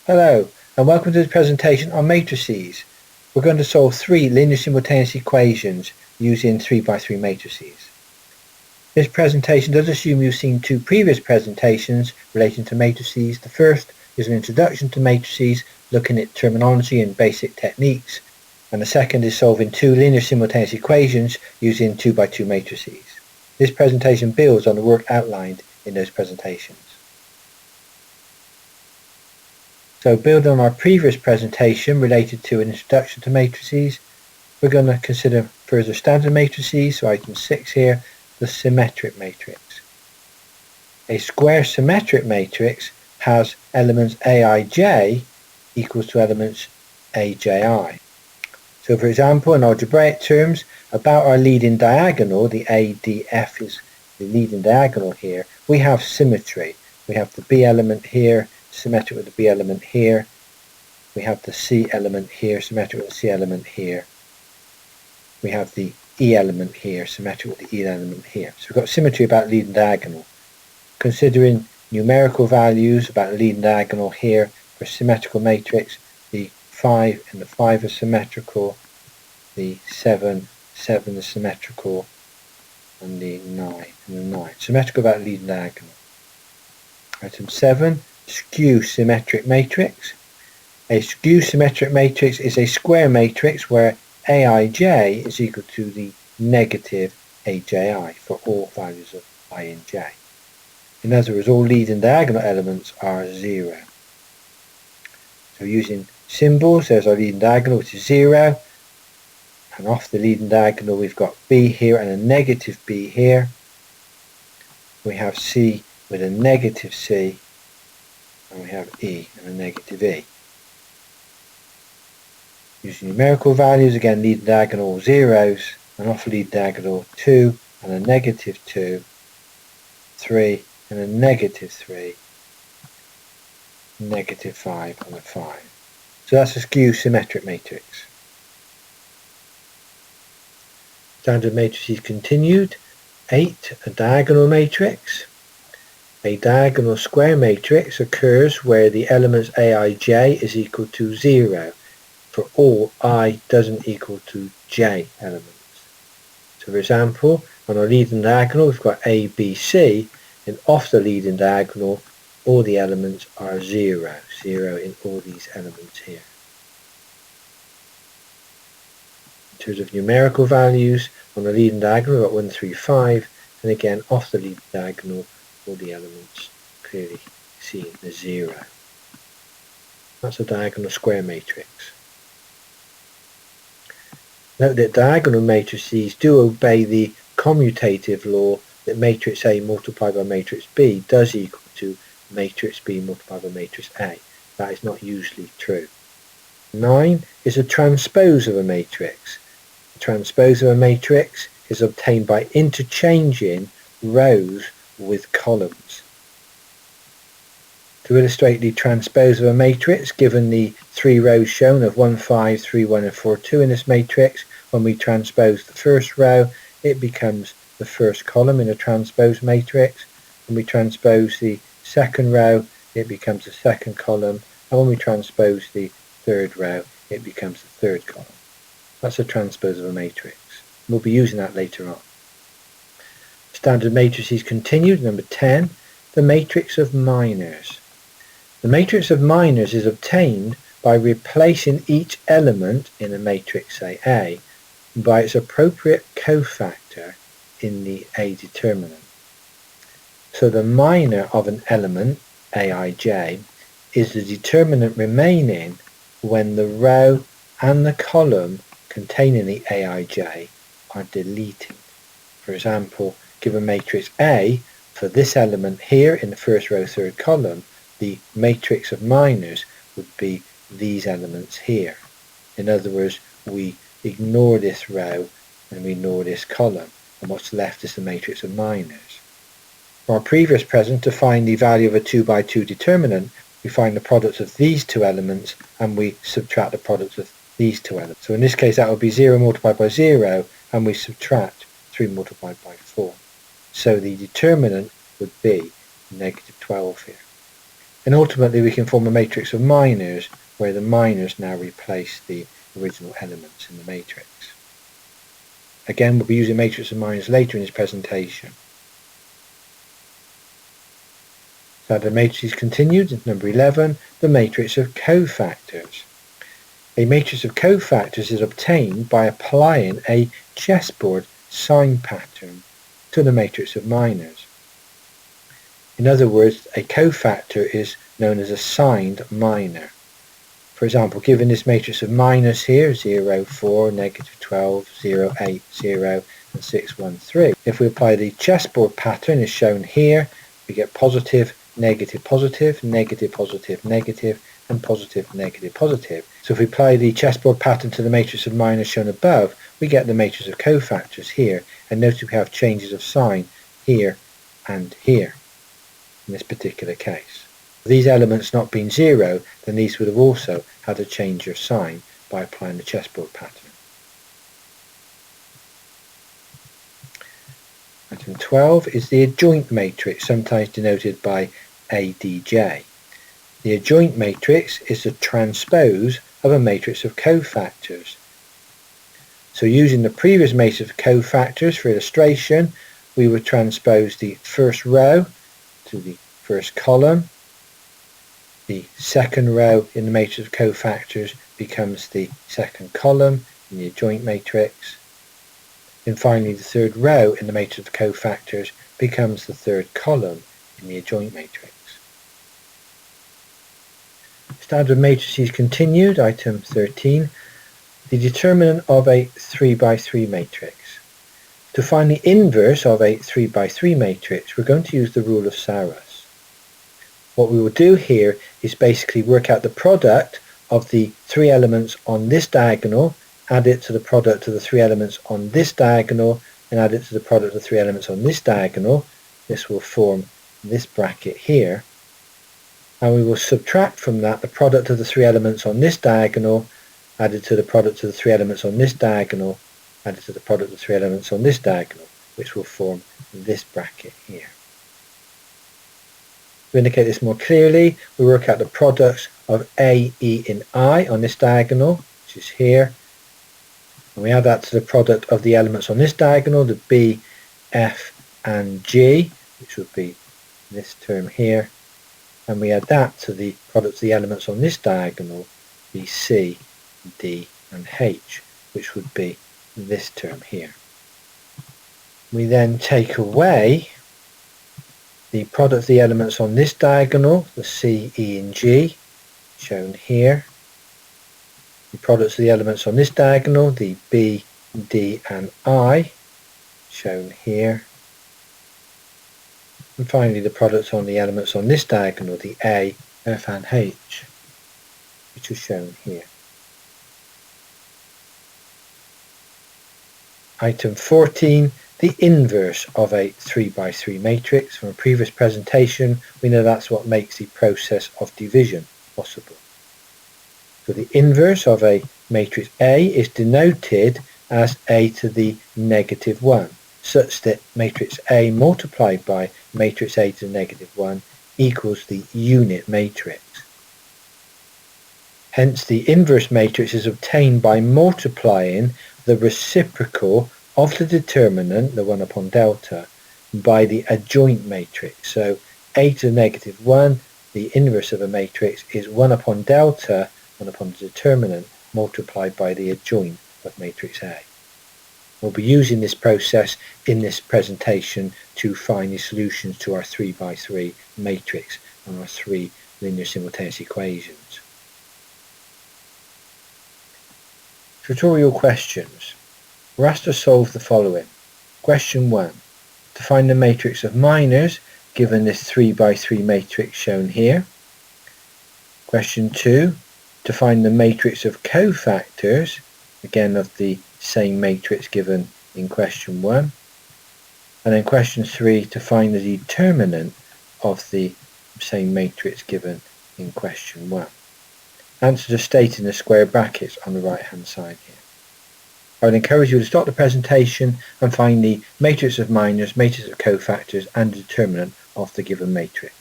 Hello, and welcome to this presentation on matrices. We're going to solve three linear simultaneous equations using 3x3 matrices. This presentation does assume you've seen two previous presentations relating to matrices. The first is an introduction to matrices, looking at terminology and basic techniques, and the second is solving two linear simultaneous equations using 2x2 matrices. This presentation builds on the work outlined in those presentations. So building on our previous presentation related to an introduction to matrices, we're going to consider further standard matrices, so item 6 here, the symmetric matrix. A square symmetric matrix has elements Aij equals to elements Aji. So for example, in algebraic terms, about our leading diagonal, the ADF is the leading diagonal here, we have symmetry. We have the B element here, symmetric with the B element here. We have the C element here, symmetric with the C element here. We have the E element here, symmetric with the E element here. So we've got symmetry about leading diagonal. Considering numerical values about the leading diagonal here for a symmetrical matrix, the 5 and the 5 are symmetrical, the 7 is symmetrical, and the 9 and the 9. Symmetrical about leading diagonal. Item 7. Skew symmetric matrix. A skew symmetric matrix is a square matrix where Aij is equal to the negative Aji for all values of I and j. In other words, all leading diagonal elements are 0. So using symbols, there's our leading diagonal, which is 0, and off the leading diagonal we've got B here and a negative B here. We have C with a negative C, and we have E and a negative E. Using numerical values, again leading diagonal 0s, and off leading diagonal 2 and a negative 2, 3 and a negative 3, negative 5 and a 5. So that's a skew symmetric matrix. Standard matrices continued. 8, a diagonal matrix. A diagonal square matrix occurs where the elements Aij is equal to 0 for all I doesn't equal to j elements. So for example, on our leading diagonal we've got A, B, C, and off the leading diagonal all the elements are 0 in all these elements here. In terms of numerical values, on the leading diagonal we've got 1, 3, 5, and again off the leading diagonal all the elements clearly seen as 0. That's a diagonal square matrix. Note that diagonal matrices do obey the commutative law that matrix A multiplied by matrix B does equal to matrix B multiplied by matrix A. That is not usually true. 9 is a transpose of a matrix. A transpose of a matrix is obtained by interchanging rows with columns. To illustrate the transpose of a matrix, given the 3 rows shown of 1, 5, 3, 1 and 4, 2 in this matrix, when we transpose the first row, it becomes the first column in a transpose matrix. When we transpose the second row, it becomes the second column, and when we transpose the third row, it becomes the third column. That's a transpose of a matrix. We'll be using that later on. Standard matrices continued. Number 10, the matrix of minors. The matrix of minors is obtained by replacing each element in a matrix, say A, by its appropriate cofactor in the A determinant. So the minor of an element, Aij, is the determinant remaining when the row and the column containing the Aij are deleted. For example, given matrix A, for this element here in the first row, third column, the matrix of minors would be these elements here. In other words, we ignore this row and we ignore this column, and what's left is the matrix of minors. For our previous present, to find the value of a 2x2 determinant, we find the product of these two elements and we subtract the product of these two elements. So in this case that would be 0 multiplied by 0, and we subtract 3 multiplied by 4. So the determinant would be negative 12 here. And ultimately we can form a matrix of minors where the minors now replace the original elements in the matrix. Again, we'll be using matrix of minors later in this presentation. So the matrices continued. Number 11, the matrix of cofactors. A matrix of cofactors is obtained by applying a chessboard sign pattern to the matrix of minors. In other words, a cofactor is known as a signed minor. For example, given this matrix of minors here, 0, 4, negative 12, 0, 8, 0, and 6, 1, 3. If we apply the chessboard pattern as shown here, we get positive, negative, positive, negative, positive, negative, and positive, negative, positive. So if we apply the chessboard pattern to the matrix of minors shown above, we get the matrix of cofactors here. And notice we have changes of sign here and here in this particular case. These elements not being 0, then these would have also had a change of sign by applying the chessboard pattern. Item 12 is the adjoint matrix, sometimes denoted by ADJ. The adjoint matrix is the transpose of a matrix of cofactors. So using the previous matrix of cofactors for illustration, we would transpose the first row to the first column. The second row in the matrix of cofactors becomes the second column in the adjoint matrix. And finally, the third row in the matrix of cofactors becomes the third column in the adjoint matrix. Standard matrices continued. Item 13. The determinant of a 3 by 3 matrix. To find the inverse of a 3 by 3 matrix, we're going to use the rule of Saros. What we will do here is basically work out the product of the 3 elements on this diagonal, add it to the product of the 3 elements on this diagonal, and add it to the product of the 3 elements on this diagonal. This will form this bracket here. And we will subtract from that the product of the 3 elements on this diagonal, added to the product of the 3 elements on this diagonal, added to the product of the 3 elements on this diagonal, which will form this bracket here. To indicate this more clearly, we work out the products of A, E, and I on this diagonal, which is here. And we add that to the product of the elements on this diagonal, the B, F, and G, which would be this term here. And we add that to the product of the elements on this diagonal, the C, D, and H, which would be this term here. We then take away the product of the elements on this diagonal, the C, E, and G, shown here. The products of the elements on this diagonal, the B, D, and I, shown here. And finally the products on the elements on this diagonal, the A, F, and H, which is shown here. Item 14. The inverse of a 3 by 3 matrix. From a previous presentation, we know that's what makes the process of division possible. So the inverse of a matrix A is denoted as A to the negative 1, such that matrix A multiplied by matrix A to the negative 1 equals the unit matrix. Hence the inverse matrix is obtained by multiplying the reciprocal of the determinant, the 1 upon delta, by the adjoint matrix. So A to the negative 1, the inverse of a matrix, is 1 upon delta, 1 upon the determinant, multiplied by the adjoint of matrix A. We'll be using this process in this presentation to find the solutions to our 3 by 3 matrix and our 3 linear simultaneous equations. Tutorial questions. We're asked to solve the following. Question 1. To find the matrix of minors given this 3 by 3 matrix shown here. Question 2. To find the matrix of cofactors, again of the same matrix given in question 1. And then question 3. To find the determinant of the same matrix given in question 1. Answers are stated in the square brackets on the right hand side here. I would encourage you to stop the presentation and find the matrix of minors, matrix of cofactors, and the determinant of the given matrix.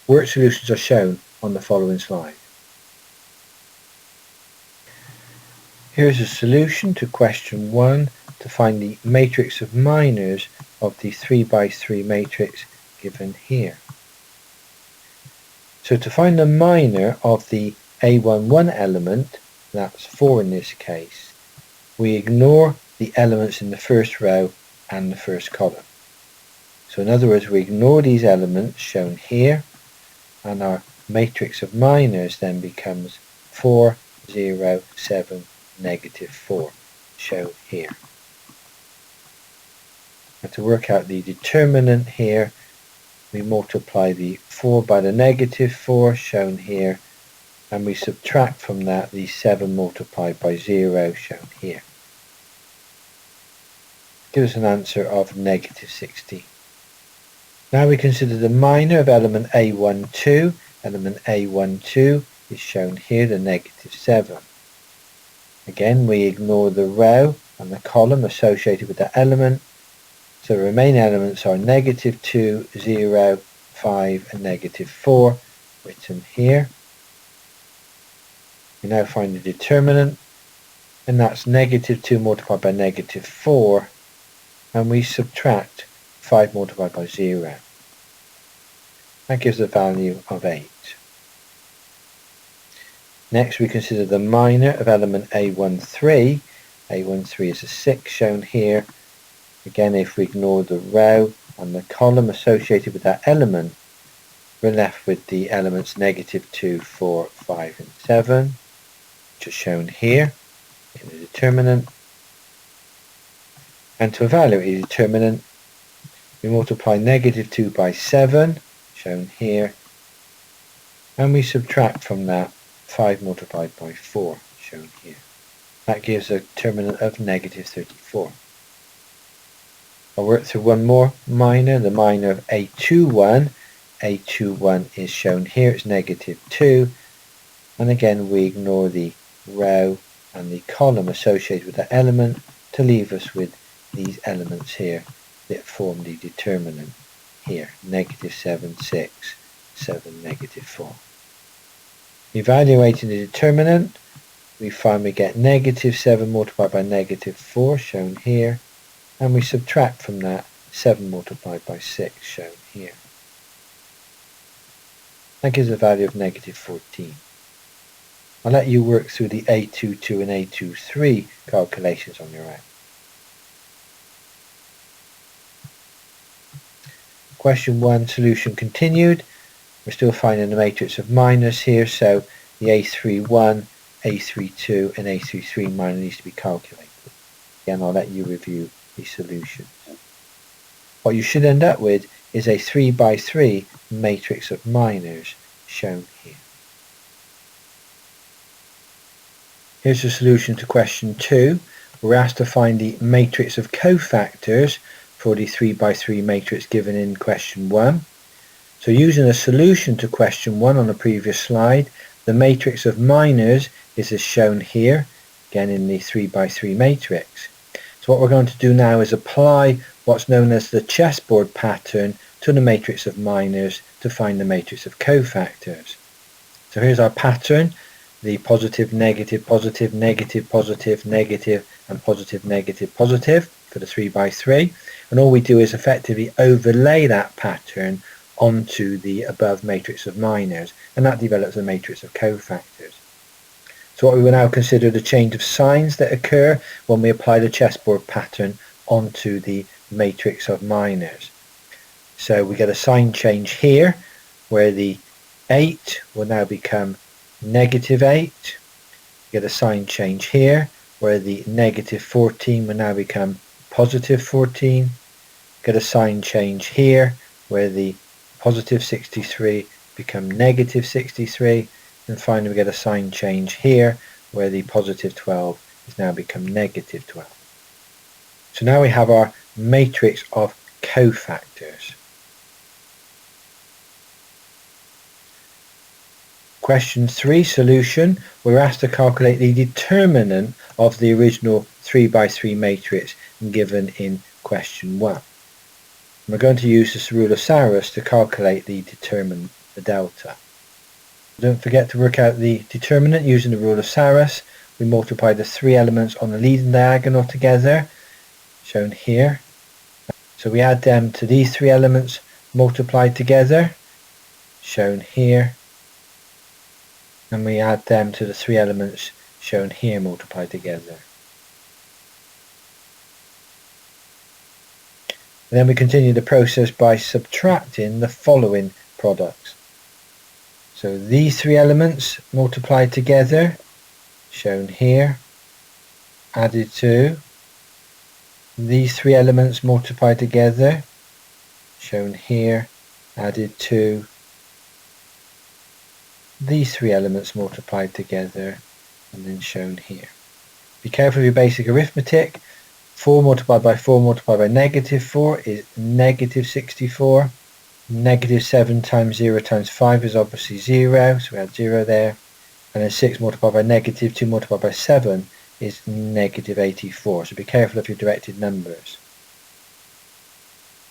Work solutions are shown on the following slide. Here's a solution to question 1 to find the matrix of minors of the 3 by 3 matrix given here. So to find the minor of the A11 element, that's 4 in this case, we ignore the elements in the first row and the first column. So in other words, we ignore these elements shown here, and our matrix of minors then becomes 4, 0, 7, negative 4, shown here. And to work out the determinant here, we multiply the 4 by the negative 4, shown here, and we subtract from that the 7 multiplied by 0, shown here. Gives us an answer of negative 16. Now we consider the minor of element A12. Element A12 is shown here, the negative 7. Again, we ignore the row and the column associated with that element, so the remaining elements are negative 2, 0, 5 and negative 4, written here. We now find the determinant, and that's negative 2 multiplied by negative 4, and we subtract 5 multiplied by 0. That gives a value of 8. Next we consider the minor of element A13. A13 is a 6 shown here. Again, if we ignore the row and the column associated with that element, we're left with the elements negative 2, 4, 5 and 7, which are shown here in the determinant. And to evaluate the determinant, we multiply negative 2 by 7, shown here, and we subtract from that 5 multiplied by 4, shown here. That gives a determinant of negative 34. I'll work through one more minor, the minor of A21. A21 is shown here, it's negative 2, and again we ignore the row and the column associated with that element to leave us with these elements here that form the determinant here, negative 7, 6, 7, negative 4. Evaluating the determinant, we find we get negative 7 multiplied by negative 4, shown here, and we subtract from that 7 multiplied by 6, shown here. That gives a value of negative 14. I'll let you work through the A22 and A23 calculations on your own. Question 1, solution continued. We're still finding the matrix of minors here, so the A31, A32 and A33 minor needs to be calculated. Again, I'll let you review the solutions. What you should end up with is a 3 by 3 matrix of minors, shown here. Here's the solution to question 2. We're asked to find the matrix of cofactors for the 3 by 3 matrix given in question 1. So using a solution to question 1 on the previous slide, the matrix of minors is as shown here, again in the 3 by 3 matrix. So what we're going to do now is apply what's known as the chessboard pattern to the matrix of minors to find the matrix of cofactors. So here's our pattern, the positive, negative, positive, negative, positive, negative and positive, negative, positive for the 3 by 3. And all we do is effectively overlay that pattern onto the above matrix of minors, and that develops a matrix of cofactors. So what we will now consider the change of signs that occur when we apply the chessboard pattern onto the matrix of minors. So we get a sign change here where the 8 will now become negative 8. We get a sign change here where the negative 14 will now become positive 14. Get a sign change here where the positive 63 become negative 63, and finally we get a sign change here where the positive 12 has now become negative 12. So now we have our matrix of cofactors. Question 3, solution. We're asked to calculate the determinant of the original 3 by 3 matrix given in question 1. We're going to use this rule of Saros to calculate the determinant the delta. Don't forget to work out the determinant using the rule of Saros. We multiply the three elements on the leading diagonal together, shown here. So we add them to these three elements multiplied together, shown here. And we add them to the three elements shown here multiplied together. And then we continue the process by subtracting the following products. So these three elements multiplied together, shown here, added to these three elements multiplied together, shown here, added to these three elements multiplied together, and then shown here. Be careful of your basic arithmetic. 4 multiplied by 4 multiplied by negative 4 is negative 64. Negative 7 times 0 times 5 is obviously 0, so we add 0 there. And then 6 multiplied by negative 2 multiplied by 7 is negative 84. So be careful of your directed numbers.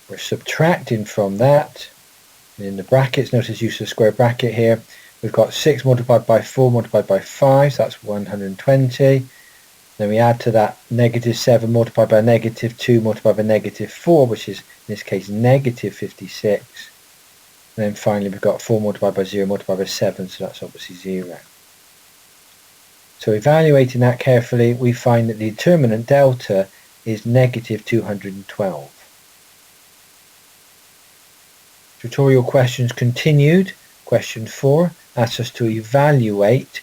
We're subtracting from that. And in the brackets, notice use of the square bracket here. We've got 6 multiplied by 4 multiplied by 5, so that's 120. Then we add to that negative 7 multiplied by negative 2 multiplied by negative 4, which is in this case negative 56. And then finally we've got 4 multiplied by 0 multiplied by 7, so that's obviously 0. So evaluating that carefully, we find that the determinant delta is negative 212. Tutorial questions continued. Question 4 asks us to evaluate,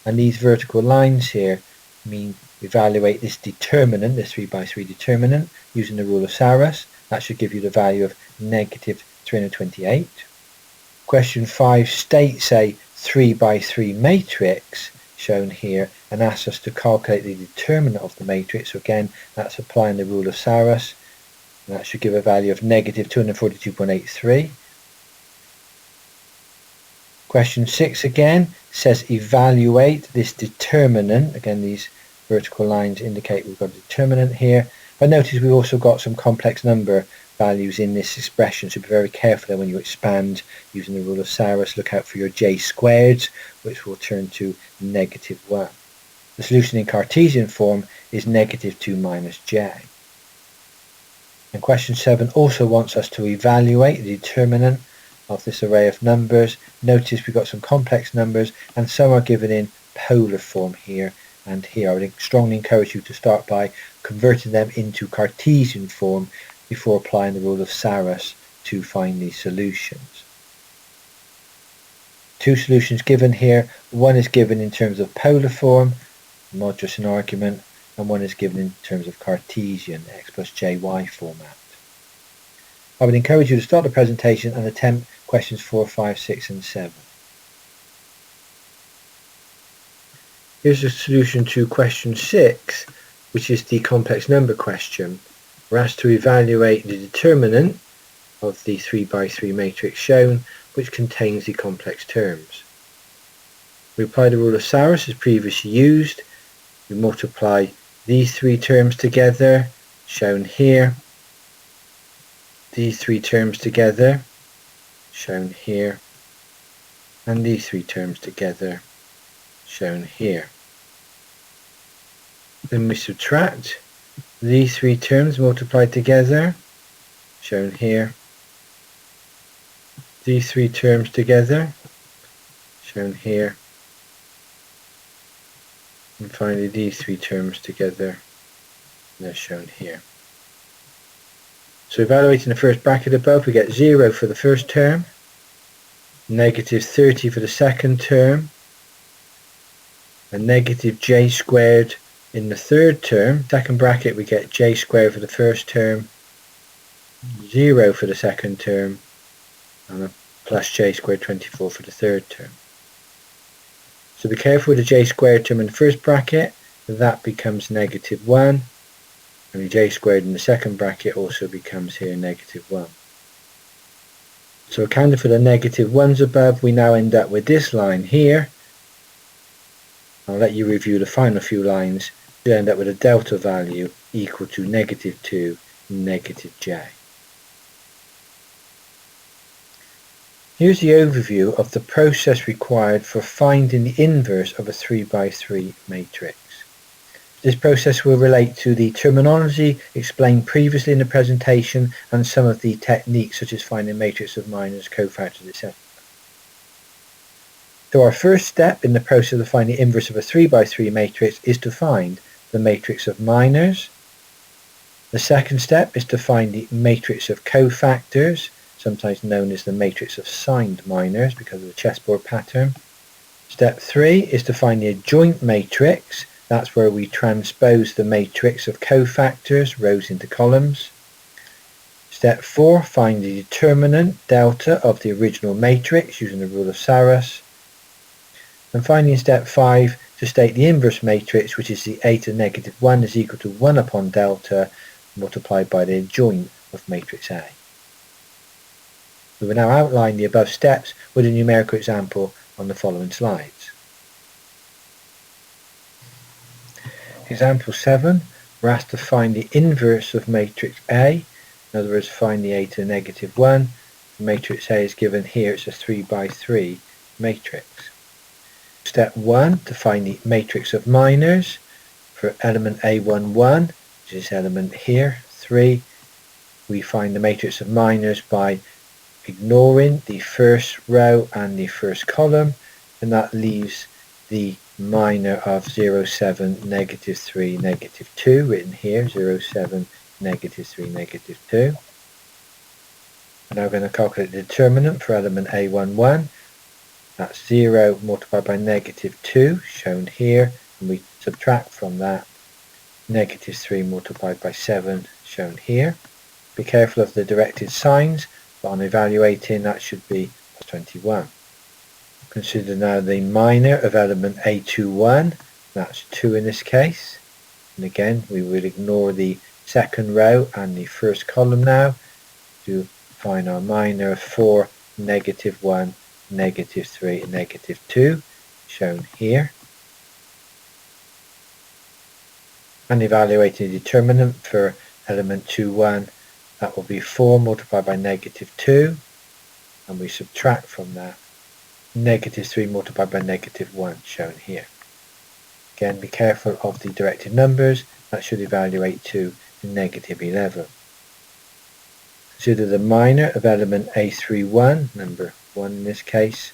and these vertical lines here mean evaluate this determinant, this 3 by 3 determinant, using the rule of Saros. That should give you the value of negative 328. Question 5 states a 3 by 3 matrix, shown here, and asks us to calculate the determinant of the matrix. So again, that's applying the rule of Saros. And that should give a value of negative 242.83. Question 6 again says evaluate this determinant. Again, these vertical lines indicate we've got a determinant here. But notice we've also got some complex number values in this expression, so be very careful when you expand using the rule of Saros. Look out for your j squareds, which will turn to negative 1. The solution in Cartesian form is negative 2 minus j. And question 7 also wants us to evaluate the determinant of this array of numbers. Notice we've got some complex numbers and some are given in polar form here and here. I would strongly encourage you to start by converting them into Cartesian form before applying the rule of Saros to find these solutions. Two solutions given here. One is given in terms of polar form, modulus and argument, and one is given in terms of Cartesian, x plus jy format. I would encourage you to start the presentation and attempt questions 4, 5, 6 and 7. Here's the solution to question 6, which is the complex number question. We're asked to evaluate the determinant of the 3 by 3 matrix shown, which contains the complex terms. We apply the rule of Saros as previously used. We multiply these three terms together, shown here, these three terms together, shown here, and these three terms together, shown here. Then we subtract these three terms multiplied together, shown here, these three terms together, shown here, and finally these three terms together, and they're shown here. So evaluating the first bracket above, we get 0 for the first term, negative 30 for the second term, a negative j squared in the third term. Second bracket we get j squared for the first term, 0 for the second term, and a plus j squared 24 for the third term. So be careful with the j squared term in the first bracket, that becomes negative 1, and the j squared in the second bracket also becomes here negative 1. So accounting for the negative 1s above, we now end up with this line here. I'll let you review the final few lines. You'll end up with a delta value equal to negative 2, negative j. Here's the overview of the process required for finding the inverse of a 3x3 matrix. This process will relate to the terminology explained previously in the presentation and some of the techniques such as finding matrix of minors, cofactors, etc. So our first step in the process of finding the inverse of a 3x3 matrix is to find the matrix of minors. The second step is to find the matrix of cofactors, sometimes known as the matrix of signed minors because of the chessboard pattern. Step 3 is to find the adjoint matrix. That's where we transpose the matrix of cofactors, rows into columns. Step 4, find the determinant delta of the original matrix using the rule of Saros. And finally in step 5, to state the inverse matrix, which is the a to the negative 1 is equal to 1 upon delta multiplied by the adjoint of matrix A. We will now outline the above steps with a numerical example on the following slides. Example 7, we're asked to find the inverse of matrix A, in other words find the a to the negative 1. The matrix A is given here, it's a 3x3 matrix. Step 1, to find the matrix of minors for element A11, which is element here, 3. We find the matrix of minors by ignoring the first row and the first column, and that leaves the minor of 0, 7, negative 3, negative 2 written here, 0, 7, negative 3, negative 2. We're now going to calculate the determinant for element A11. That's 0 multiplied by negative 2 shown here, and we subtract from that negative 3 multiplied by 7 shown here. Be careful of the directed signs, but on evaluating that should be plus 21. Consider now the minor of element A21, that's 2 in this case. And again we will ignore the second row and the first column now to find our minor of 4, negative 1, negative 3 and negative 2 shown here. And evaluating the determinant for element 21, that will be 4 multiplied by negative 2, and we subtract from that negative 3 multiplied by negative 1 shown here. Again, be careful of the directed numbers, that should evaluate to negative 11. Consider the minor of element A31, number 1 in this case.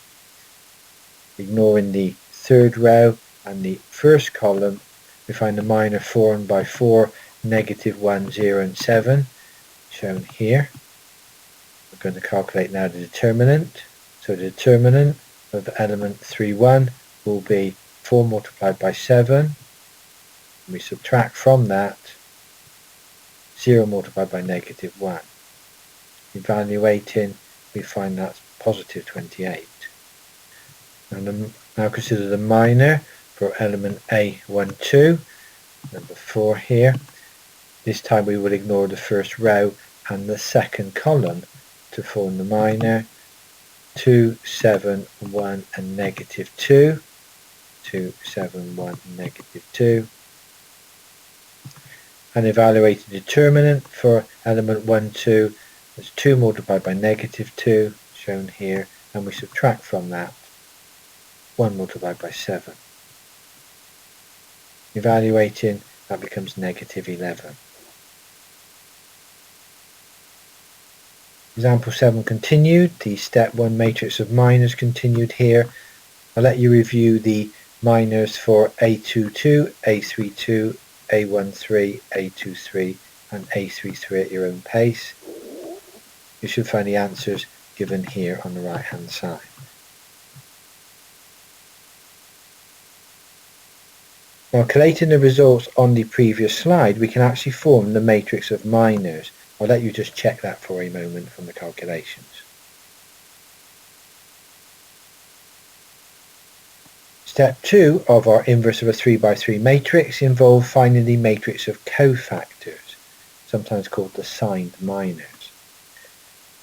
Ignoring the third row and the first column, we find the minor 4 by 4, negative 1, 0 and 7 shown here. We're going to calculate now the determinant. So the determinant of element 31 will be 4 multiplied by 7. We subtract from that 0 multiplied by negative 1. Evaluating, we find that's positive 28. And now consider the minor for element A12, number 4 here. This time we will ignore the first row and the second column to form the minor. 2, 7, 1 and negative 2. 2, 7, 1 and negative 2. And evaluate the determinant for element 1, 2. That's 2 multiplied by negative 2 shown here, and we subtract from that 1 multiplied by 7. Evaluating, that becomes negative 11. Example 7 continued, the step 1 matrix of minors continued here. I'll let you review the minors for A22, A32, A13, A23 and A33 at your own pace. You should find the answers given here on the right hand side. Now collating the results on the previous slide, we can actually form the matrix of minors. I'll let you just check that for a moment from the calculations. Step 2 of our inverse of a 3x3 matrix involves finding the matrix of cofactors, sometimes called the signed minors.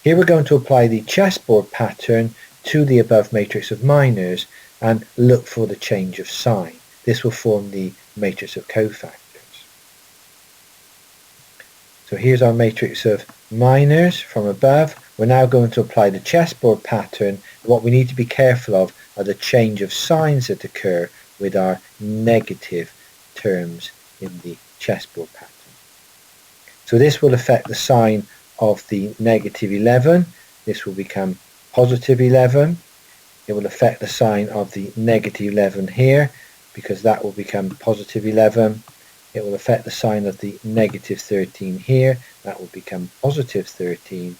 Here we're going to apply the chessboard pattern to the above matrix of minors and look for the change of sign. This will form the matrix of cofactors. So here's our matrix of minors from above, we're now going to apply the chessboard pattern. What we need to be careful of are the change of signs that occur with our negative terms in the chessboard pattern. So this will affect the sign of the negative 11. This will become positive 11. It will affect the sign of the negative 11 here, because that will become positive 11. It will affect the sign of the negative 13 here, that will become positive 13.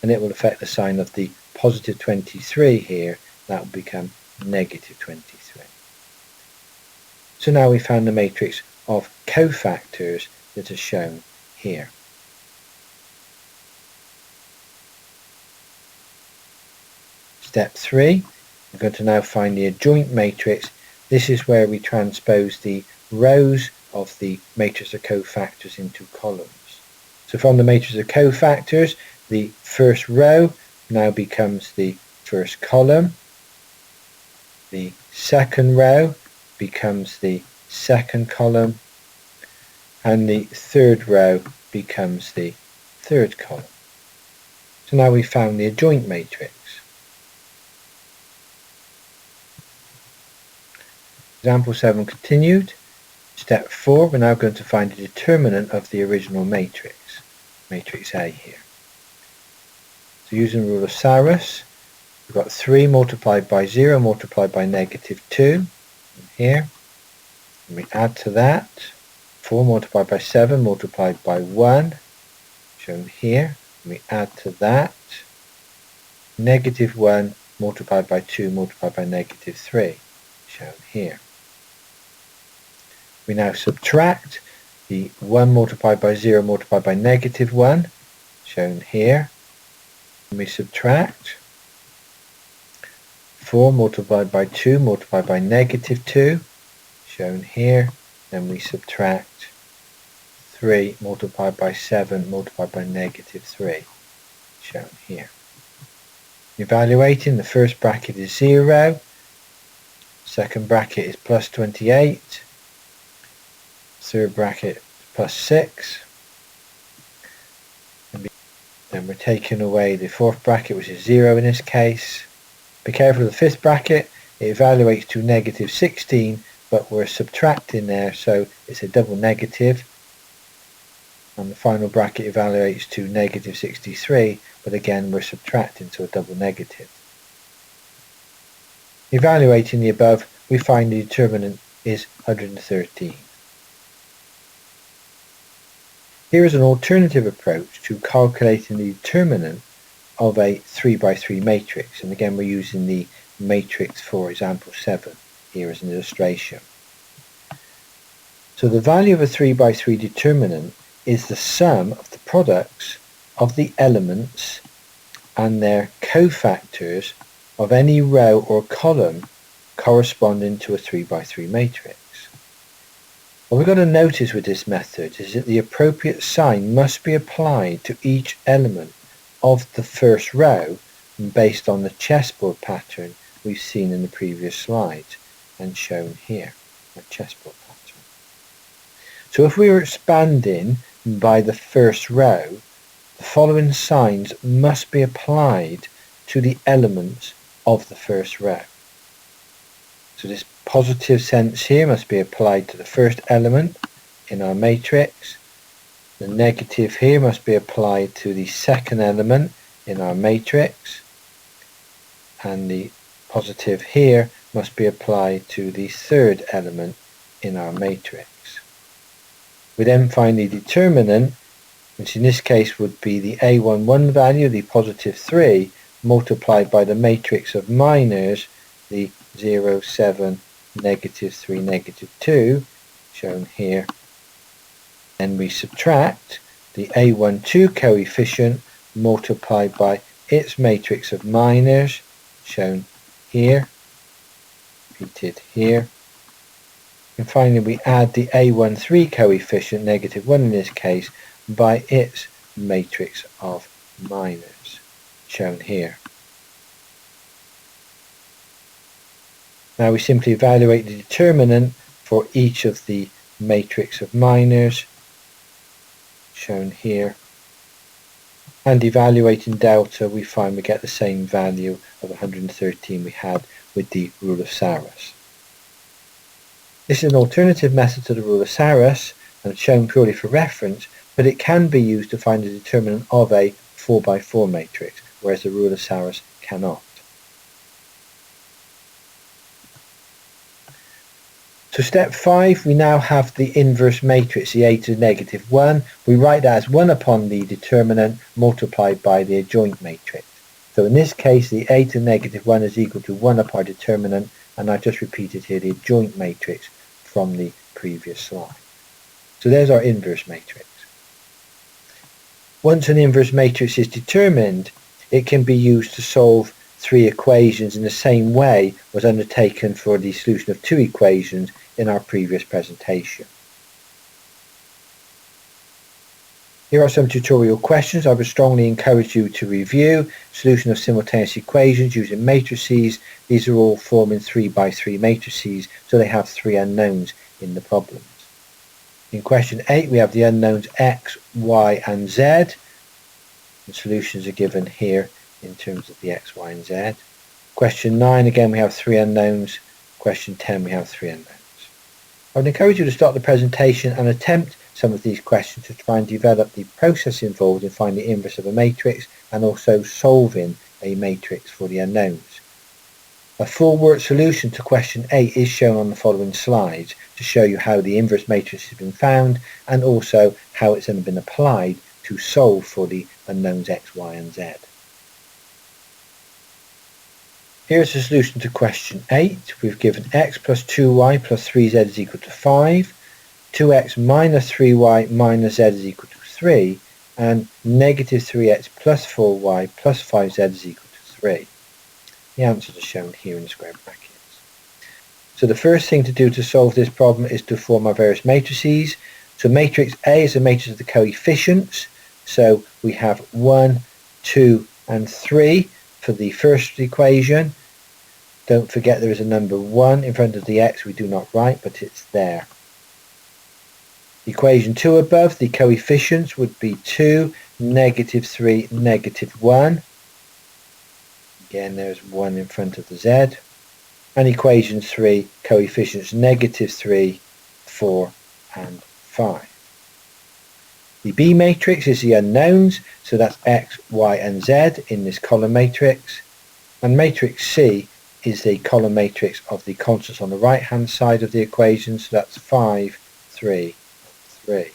And it will affect the sign of the positive 23 here, that will become negative 23. So now we found the matrix of cofactors that are shown here. Step 3, we're going to now find the adjoint matrix. This is where we transpose the rows of the matrix of cofactors into columns. So from the matrix of cofactors, the first row now becomes the first column. The second row becomes the second column. And the third row becomes the third column. So now we've found the adjoint matrix. Example 7 continued. Step 4, we're now going to find the determinant of the original matrix, matrix A here. So using the rule of Saros, we've got 3 multiplied by 0 multiplied by negative 2 here. And we add to that 4 multiplied by 7 multiplied by 1, shown here. And we add to that negative 1 multiplied by 2 multiplied by negative 3, shown here. We now subtract the 1 multiplied by 0 multiplied by negative 1, shown here. And we subtract 4 multiplied by 2 multiplied by negative 2, shown here. Then we subtract 3 multiplied by 7 multiplied by negative 3, shown here. Evaluating, the first bracket is 0, second bracket is plus 28, third bracket plus 6, and then we're taking away the fourth bracket, which is 0 in this case. Be careful of the fifth bracket, it evaluates to negative 16, but we're subtracting there, so it's a double negative. And the final bracket evaluates to negative 63, but again we're subtracting, so a double negative. Evaluating the above, we find the determinant is 113. Here is an alternative approach to calculating the determinant of a 3 by 3 matrix, and again we're using the matrix for example 7 here as an illustration. So the value of a 3 by 3 determinant is the sum of the products of the elements and their cofactors of any row or column corresponding to a 3 by 3 matrix. What we've got to notice with this method is that the appropriate sign must be applied to each element of the first row based on the chessboard pattern we've seen in the previous slides and shown here, the chessboard pattern. So if we were expanding by the first row, the following signs must be applied to the elements of the first row. So this positive sense here must be applied to the first element in our matrix. The negative here must be applied to the second element in our matrix. And the positive here must be applied to the third element in our matrix. We then find the determinant, which in this case would be the A11 value, the positive 3, multiplied by the matrix of minors, the 0, 7, negative 3, negative 2, shown here. Then we subtract the A12 coefficient multiplied by its matrix of minors, shown here, repeated here. And finally we add the A13 coefficient, negative 1 in this case, by its matrix of minors, shown here. Now we simply evaluate the determinant for each of the matrix of minors, shown here. and evaluating delta, we find we get the same value of 113 we had with the rule of Saros. This is an alternative method to the rule of Saros and shown purely for reference, but it can be used to find the determinant of a 4x4 matrix, whereas the rule of Saros cannot. So step 5, we now have the inverse matrix, the a to the negative 1. We write that as 1 upon the determinant multiplied by the adjoint matrix. So in this case, the a to the negative 1 is equal to 1 upon determinant, and I just repeated here the adjoint matrix from the previous slide. So there's our inverse matrix. Once an inverse matrix is determined, it can be used to solve 3 equations in the same way was undertaken for the solution of 2 equations in our previous presentation. Here are some tutorial questions I would strongly encourage you to review. Solution of simultaneous equations using matrices. These are all forming 3x3 matrices, so they have 3 unknowns in the problems. In question 8 we have the unknowns x, y and z. The solutions are given here in terms of the x, y and z. Question 9 again we have 3 unknowns. Question 10 we have 3 unknowns. I would encourage you to start the presentation and attempt some of these questions to try and develop the process involved in finding the inverse of a matrix and also solving a matrix for the unknowns. A full worked solution to question 8 is shown on the following slides to show you how the inverse matrix has been found and also how it's then been applied to solve for the unknowns x, y and z. Here's the solution to question 8. We've given x plus 2y plus 3z is equal to 5, 2x minus 3y minus z is equal to 3, and negative 3x plus 4y plus 5z is equal to 3. The answers are shown here in the square brackets. So the first thing to do to solve this problem is to form our various matrices. So matrix A is a matrix of the coefficients. So we have 1, 2 and 3 for the first equation. Don't forget there is a number 1 in front of the x we do not write, but it's there. Equation 2 above, the coefficients would be 2, negative 3, negative 1. Again, there's 1 in front of the z. And equation 3, coefficients negative 3, 4 and 5. The B matrix is the unknowns, so that's x, y and z in this column matrix. And matrix C is the column matrix of the constants on the right hand side of the equation, so that's 5, 3, 3.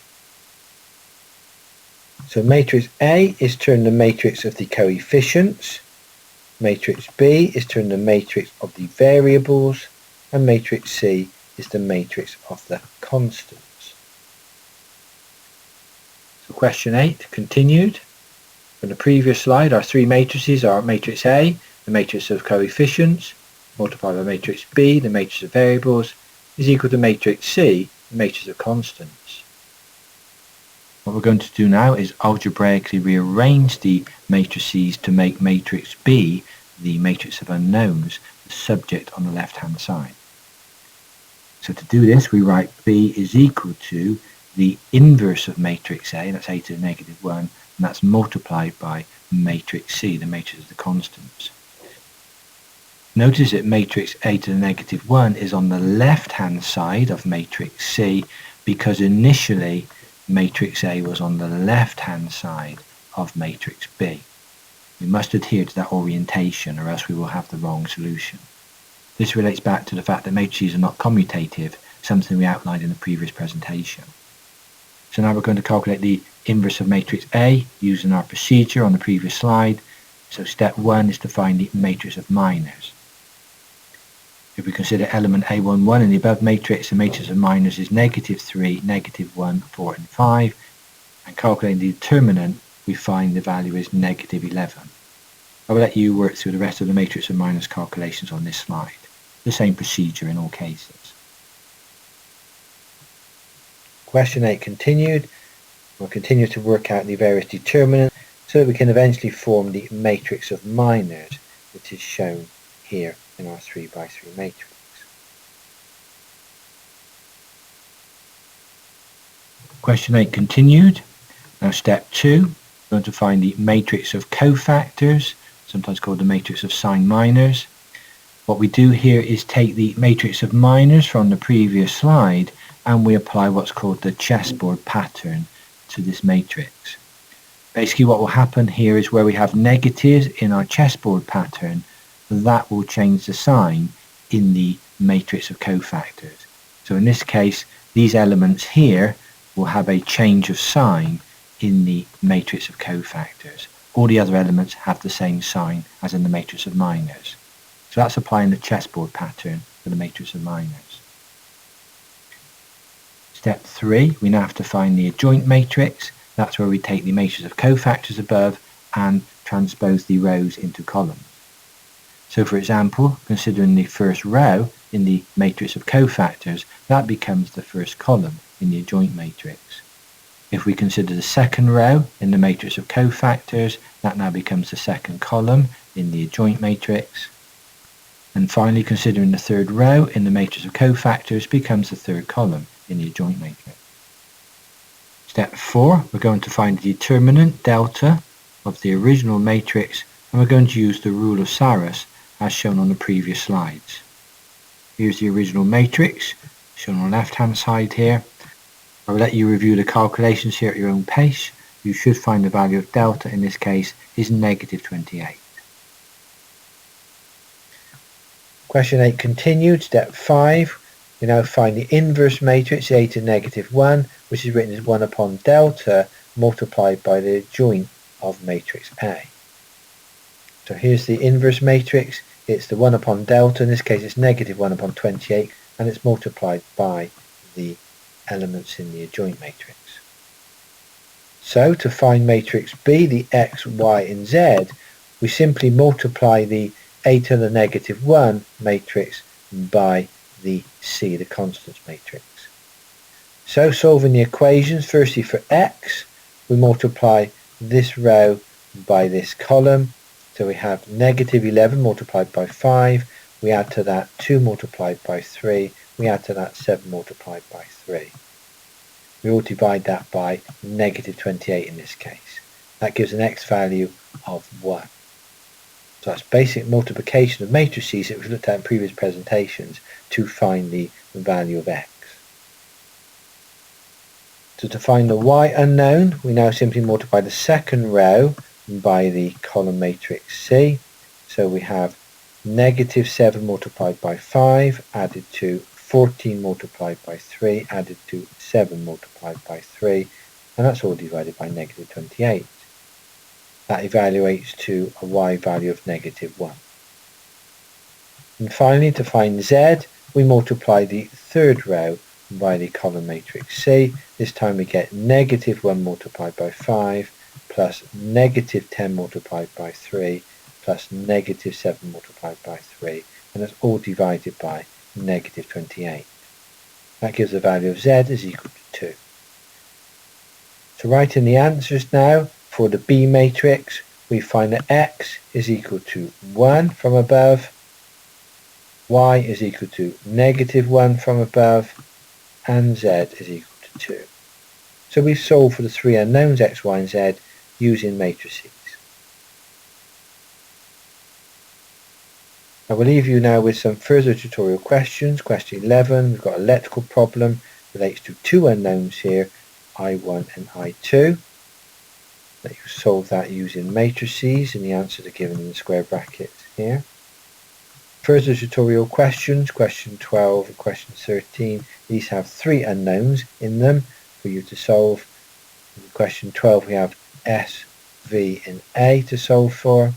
So matrix A is termed the matrix of the coefficients, matrix B is termed the matrix of the variables, and matrix C is the matrix of the constants. So question 8 continued. From the previous slide, our 3 matrices are matrix A, the matrix of coefficients, multiplied by matrix B, the matrix of variables, is equal to matrix C, the matrix of constants. What we're going to do now is algebraically rearrange the matrices to make matrix B, the matrix of unknowns, the subject on the left hand side. So to do this we write B is equal to the inverse of matrix A, that's a to the negative 1, and that's multiplied by matrix C, the matrix of the constants. Notice that matrix A to the negative 1 is on the left hand side of matrix C because initially matrix A was on the left hand side of matrix B. We must adhere to that orientation or else we will have the wrong solution. This relates back to the fact that matrices are not commutative, something we outlined in the previous presentation. So now we're going to calculate the inverse of matrix A using our procedure on the previous slide. So step 1 is to find the matrix of minors. If we consider element A11 in the above matrix, the matrix of minors is negative 3, negative 1, 4 and 5. And calculating the determinant, we find the value is negative 11. I will let you work through the rest of the matrix of minors calculations on this slide. The same procedure in all cases. Question 8 continued. We'll continue to work out the various determinants so that we can eventually form the matrix of minors, which is shown here in our 3x3 matrix. Question 8 continued. Now step 2. We're going to find the matrix of cofactors, sometimes called the matrix of sign minors. What we do here is take the matrix of minors from the previous slide and we apply what's called the chessboard pattern to this matrix. Basically what will happen here is where we have negatives in our chessboard pattern, that will change the sign in the matrix of cofactors. So in this case, these elements here will have a change of sign in the matrix of cofactors. All the other elements have the same sign as in the matrix of minors. So that's applying the chessboard pattern for the matrix of minors. Step 3, we now have to find the adjoint matrix. That's where we take the matrix of cofactors above and transpose the rows into columns. So for example, considering the first row in the matrix of cofactors, that becomes the first column in the adjoint matrix. If we consider the second row in the matrix of cofactors, that now becomes the second column in the adjoint matrix. And finally, considering the third row in the matrix of cofactors becomes the third column in the adjoint matrix. Step 4, we're going to find the determinant delta of the original matrix, and we're going to use the rule of Saros as shown on the previous slides. Here's the original matrix shown on the left hand side here. I will let you review the calculations here at your own pace. You should find the value of delta in this case is negative 28. Question 8 continued. Step 5. We now find the inverse matrix a to negative 1, which is written as 1 upon delta multiplied by the adjoint of matrix A. So here's the inverse matrix. It's the 1 upon delta. In this case it's negative 1 upon 28, and it's multiplied by the elements in the adjoint matrix. So to find matrix B, the x, y and z, we simply multiply the a to the negative 1 matrix by the C, the constants matrix. So solving the equations, firstly for x, we multiply this row by this column. So we have negative 11 multiplied by 5, we add to that 2 multiplied by 3, we add to that 7 multiplied by 3. We all divide that by negative 28 in this case. That gives an x value of 1. So that's basic multiplication of matrices that we've looked at in previous presentations to find the value of x. So to find the y unknown, we now simply multiply the second row by the column matrix C. So we have negative 7 multiplied by 5 added to 14 multiplied by 3 added to 7 multiplied by 3, and that's all divided by negative 28. That evaluates to a y value of negative 1. And finally, to find z, we multiply the third row by the column matrix C. This time we get negative 1 multiplied by 5 plus negative 10 multiplied by 3 plus negative 7 multiplied by 3, and that's all divided by negative 28. That gives the value of z is equal to 2. So write in the answers now. For the B matrix, we find that x is equal to 1 from above, y is equal to negative 1 from above, and z is equal to 2. So we've solved for the three unknowns x, y and z using matrices. I will leave you now with some further tutorial questions. Question 11, we've got an electrical problem, relates to two unknowns here, I1 and I2. Let you solve that using matrices, and the answers are given in the square brackets here. Further tutorial questions, question 12 and question 13, these have three unknowns in them for you to solve. In question 12 we have S, V and A to solve for.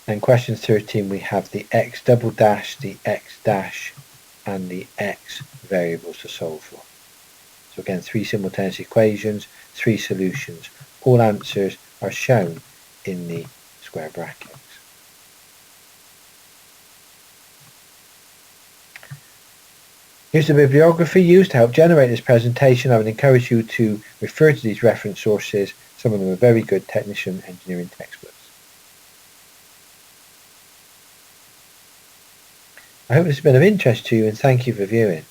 And question 13 we have the x double dash, the x dash and the x variables to solve for. So again, three simultaneous equations, three solutions. All answers are shown in the square brackets. Here's the bibliography used to help generate this presentation. I would encourage you to refer to these reference sources. Some of them are very good technician engineering textbooks. I hope this has been of interest to you, and thank you for viewing.